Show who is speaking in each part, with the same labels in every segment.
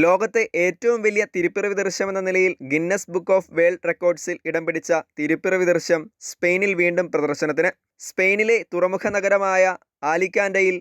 Speaker 1: ലോകത്തെ ഏറ്റവും വലിയ തിരുപ്പിറവി ദൃശ്യമെന്ന നിലയിൽ ഗിന്നസ് ബുക്ക് ഓഫ് വേൾഡ് റെക്കോർഡ്സിൽ ഇടം പിടിച്ച തിരുപ്പിറവി ദൃശ്യം സ്പെയിനിൽ വീണ്ടും പ്രദർശനത്തിന്. സ്പെയിനിലെ തുറമുഖ നഗരമായ ആലിക്കാൻ്റയിൽ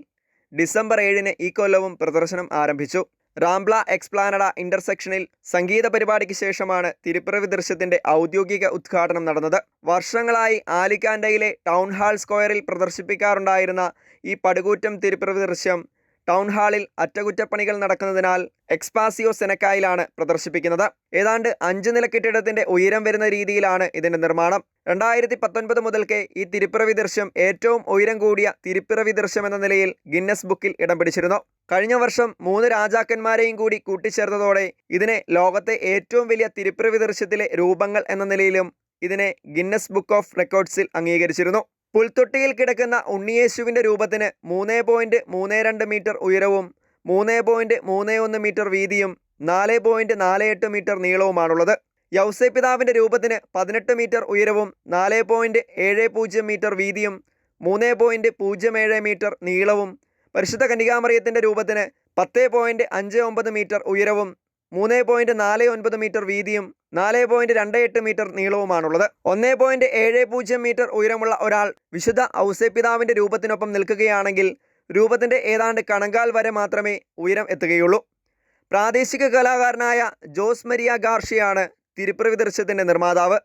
Speaker 1: ഡിസംബർ 7-ന് ഈ കൊല്ലവും പ്രദർശനം ആരംഭിച്ചു. റാംബ്ല എക്സ്പ്ലാനഡ ഇന്റർസെക്ഷനിൽ സംഗീത പരിപാടിക്ക് ശേഷമാണ് തിരുപ്പിറവി ദൃശ്യത്തിന്റെ ഔദ്യോഗിക ഉദ്ഘാടനം നടന്നത്. വർഷങ്ങളായി ആലിക്കാൻ്റയിലെ ടൗൺ ഹാൾ സ്ക്വയറിൽ പ്രദർശിപ്പിക്കാറുണ്ടായിരുന്ന ഈ പടുകൂറ്റൻ തിരുപ്പിറവി ദൃശ്യം ടൗൺ ഹാളിൽ അറ്റകുറ്റപ്പണികൾ നടക്കുന്നതിനാൽ എക്സ്പാസിയോ സെനക്കായിലാണ് പ്രദർശിപ്പിക്കുന്നത്. ഏതാണ്ട് 5 നില കെട്ടിടത്തിന്റെ ഉയരം വരുന്ന രീതിയിലാണ് ഇതിന്റെ നിർമ്മാണം. 2019 മുതൽക്കേ ഈ തിരുപ്പിറവി ദൃശ്യം ഏറ്റവും ഉയരം കൂടിയ തിരുപ്പിറവി ദൃശ്യം എന്ന നിലയിൽ ഗിന്നസ് ബുക്കിൽ ഇടം പിടിച്ചിരുന്നു. കഴിഞ്ഞ വർഷം 3 രാജാക്കന്മാരെയും കൂടി കൂട്ടിച്ചേർത്തതോടെ ഇതിനെ ലോകത്തെ ഏറ്റവും വലിയ തിരുപ്പിറവി ദൃശ്യത്തിലെ രൂപങ്ങൾ എന്ന നിലയിലും ഇതിനെ ഗിന്നസ് ബുക്ക് ഓഫ് റെക്കോർഡ്സിൽ അംഗീകരിച്ചിരുന്നു. പുൽത്തൊട്ടിയിൽ കിടക്കുന്ന ഉണ്ണിയേശുവിൻ്റെ രൂപത്തിന് 3.32 മീറ്റർ ഉയരവും 3.31 മീറ്റർ വീതിയും 4.48 മീറ്റർ നീളവുമാണുള്ളത്. യൗസേപ്പിതാവിൻ്റെ രൂപത്തിന് 18 മീറ്റർ ഉയരവും 4.70 മീറ്റർ വീതിയും 3.07 മീറ്റർ നീളവും, പരിശുദ്ധ കന്യകാമറിയത്തിൻ്റെ രൂപത്തിന് 10.59 മീറ്റർ ഉയരവും 3.49 മീറ്റർ വീതിയും 4.28 മീറ്റർ നീളവുമാണുള്ളത്. 1.70 മീറ്റർ ഉയരമുള്ള ഒരാൾ വിശുദ്ധ ഔസേപ്പിതാവിൻ്റെ രൂപത്തിനൊപ്പം നിൽക്കുകയാണെങ്കിൽ രൂപത്തിൻ്റെ ഏതാണ്ട് കണങ്കാൽ വരെ മാത്രമേ ഉയരം എത്തുകയുള്ളൂ. പ്രാദേശിക കലാകാരനായ ജോസ് മരിയ ഗാർഷിയാണ് തിരുപ്പിറവി ദൃശ്യത്തിൻ്റെ നിർമ്മാതാവ്.